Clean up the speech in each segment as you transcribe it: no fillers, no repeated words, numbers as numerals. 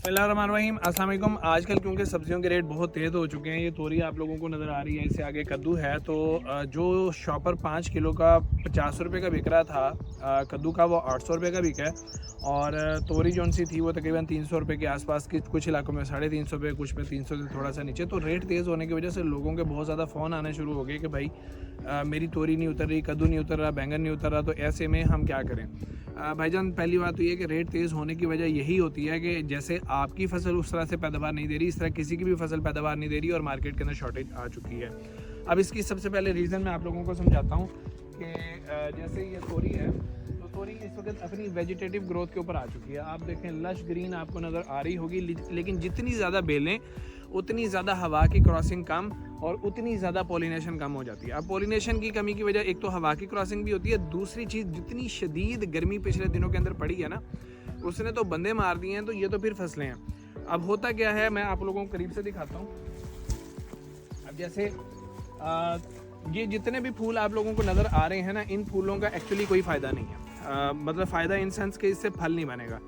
बिस्मिल्लाहिर्रहमानिर्रहीम, अस्सलाम वालेकुम। आजकल क्योंकि सब्जियों के रेट बहुत तेज़ हो चुके हैं, ये तोरी आप लोगों को नज़र आ रही है, इससे आगे कद्दू है। तो जो शॉपर 5 किलो का 50 रुपये का बिक रहा था कद्दू का, वो 800 रुपये का बिका है। और तोरी जौन सी थी वो तकरीबन 300 रुपये के आसपास की, कुछ इलाकों में 350 रुपये, कुछ में 300 से थोड़ा सा नीचे। तो रेट तेज़ होने की वजह से लोगों के बहुत ज़्यादा फ़ोन आने शुरू हो गए कि भाई मेरी तोरी नहीं उतर रही, कद्दू नहीं उतर रहा, बैंगन नहीं उतर रहा, तो ऐसे में हम क्या करें। भाईजान, पहली बात तो ये कि रेट तेज़ होने की वजह यही होती है कि जैसे आपकी फ़सल उस तरह से पैदावार नहीं दे रही, इस तरह किसी की भी फसल पैदावार नहीं दे रही और मार्केट के अंदर शॉर्टेज आ चुकी है। अब इसकी सबसे पहले रीज़न मैं आप लोगों को समझाता हूँ कि जैसे ये तोरी है, तो तोरी इस वक्त अपनी वेजिटेटिव ग्रोथ के ऊपर आ चुकी है। आप देखें लश ग्रीन आपको नज़र आ रही होगी, लेकिन जितनी ज़्यादा बेलें उतनी ज़्यादा हवा की क्रॉसिंग कम और उतनी ज़्यादा पोलिनेशन कम हो जाती है। अब पोलिनेशन की कमी की वजह एक तो हवा की क्रॉसिंग भी होती है, दूसरी चीज़ जितनी शदीद गर्मी पिछले दिनों के अंदर पड़ी है ना, उसने तो बंदे मार दिए हैं। तो ये तो फिर फसलें हैं। अब होता क्या है, मैं आप लोगों को करीब से दिखाता हूँ। अब जैसे ये जितने भी फूल आप लोगों को नज़र आ रहे हैं ना, इन फूलों का एक्चुअली कोई फ़ायदा नहीं है। मतलब फ़ायदा इन सेंस के इससे फल नहीं बनेगा।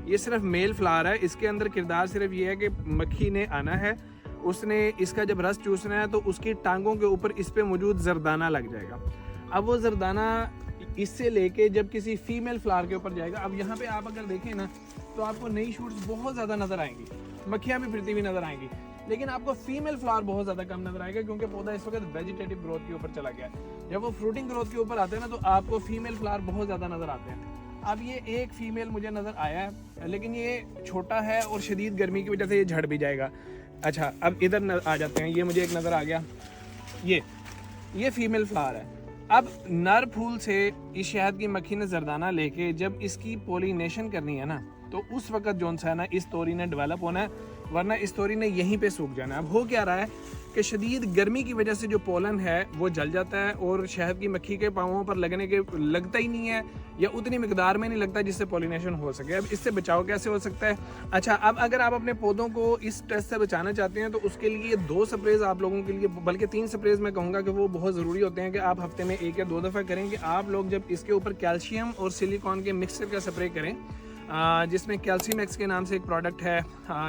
ये सिर्फ मेल फ्लावर है, इसके अंदर किरदार सिर्फ ये है कि मक्खी ने आना है, उसने इसका जब रस चूसना है तो उसकी टांगों के ऊपर इस पे मौजूद जरदाना लग जाएगा। अब वो जरदाना इससे लेके जब किसी फीमेल फ्लावर के ऊपर जाएगा, अब यहाँ पे आप अगर देखें ना तो आपको नई शूट्स बहुत ज़्यादा नज़र आएंगी, मक्खियाँ भी फिरती हुई नज़र आएंगी, लेकिन आपको फीमेल फ्लावर बहुत ज़्यादा कम नज़र आएगा क्योंकि पौधा इस वक्त वेजिटेटिव ग्रोथ के ऊपर चला गया है। जब वो फ्रूटिंग ग्रोथ के ऊपर आते हैं ना तो आपको फीमेल फ्लावर बहुत ज़्यादा नज़र आते हैं। अब ये एक फीमेल मुझे नज़र आया है, लेकिन ये छोटा है और शदीद गर्मी की वजह से ये झड़ भी जाएगा। अच्छा, अब इधर आ जाते हैं। ये मुझे एक नज़र आ गया, ये फीमेल फ्लावर है। अब नर फूल से इस शहद की मक्खी ने जरदाना लेके जब इसकी पोलिनेशन करनी है ना, तो उस वक्त जोन सा है ना, इस तोरी ने डेवलप होना है, वरना इस तोरी ने यहीं पे सूख जाना है। अब हो क्या रहा है कि शदीद गर्मी की वजह से जो पोलन है वो जल जाता है और शहद की मक्खी के पाँवों पर लगता ही नहीं है, या उतनी मिकदार में नहीं लगता जिससे पोलिनेशन हो सके। अब इससे बचाव कैसे हो सकता है? अच्छा, अब अगर आप अपने पौधों को इस स्ट्रेस से बचाना चाहते हैं तो उसके लिए 2 स्प्रेज आप लोगों के लिए, बल्कि 3 स्प्रेज मैं कहूँगा कि वो बहुत ज़रूरी होते हैं कि आप हफ्ते में 1 या 2 दफ़ा करें। कि आप लोग जब इसके ऊपर कैल्शियम और सिलिकॉन के मिक्सचर का स्प्रे करें, जिसमें कैल्शियम एक्स के नाम से एक प्रोडक्ट है,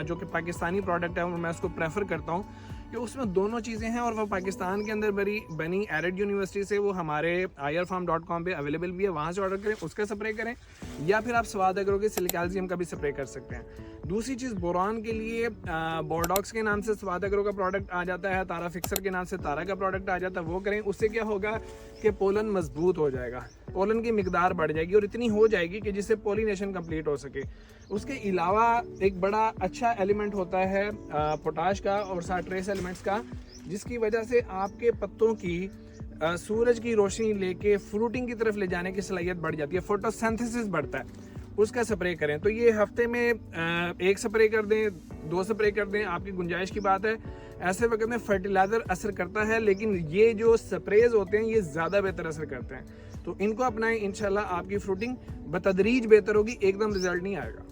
जो कि पाकिस्तानी प्रोडक्ट है और मैं उसको प्रेफर करता हूँ कि उसमें दोनों चीज़ें हैं और वो पाकिस्तान के अंदर बनी एरिड यूनिवर्सिटी से, वो हमारे irfarm.com पे अवेलेबल भी है, वहाँ से ऑर्डर करें, उसका स्प्रे करें, या फिर आप स्वाद एग्रो के सिलिकैल्शियम का भी स्प्रे कर सकते हैं। दूसरी चीज़, बोरान के लिए बोरडॉक्स के नाम से स्वाद एग्रो का प्रोडक्ट आ जाता है, तारा फिक्सर के नाम से तारा का प्रोडक्ट आ जाता है, वो करें। उससे क्या होगा कि पोलन मजबूत हो जाएगा, पोलन की मिकदार बढ़ जाएगी और इतनी हो जाएगी कि जिससे पोलिनेशन कंप्लीट हो सके। उसके अलावा एक बड़ा अच्छा एलिमेंट होता है पोटाश का और साथ ट्रेस एलिमेंट्स का, जिसकी वजह से आपके पत्तों की सूरज की रोशनी लेके फ्रूटिंग की तरफ ले जाने की सलाहियत बढ़ जाती है, फोटोसिंथेसिस बढ़ता है। उसका स्प्रे करें। तो ये हफ्ते में 1 स्प्रे कर दें, 2 स्प्रे कर दें, आपकी गुंजाइश की बात है। ऐसे वक्त में फर्टिलाइज़र असर करता है, लेकिन ये जो स्प्रेज होते हैं ये ज़्यादा बेहतर असर करते हैं। तो इनको अपनाएं, इंशाल्लाह आपकी फ्रूटिंग बतदरीज बेहतर होगी, एकदम रिजल्ट नहीं आएगा।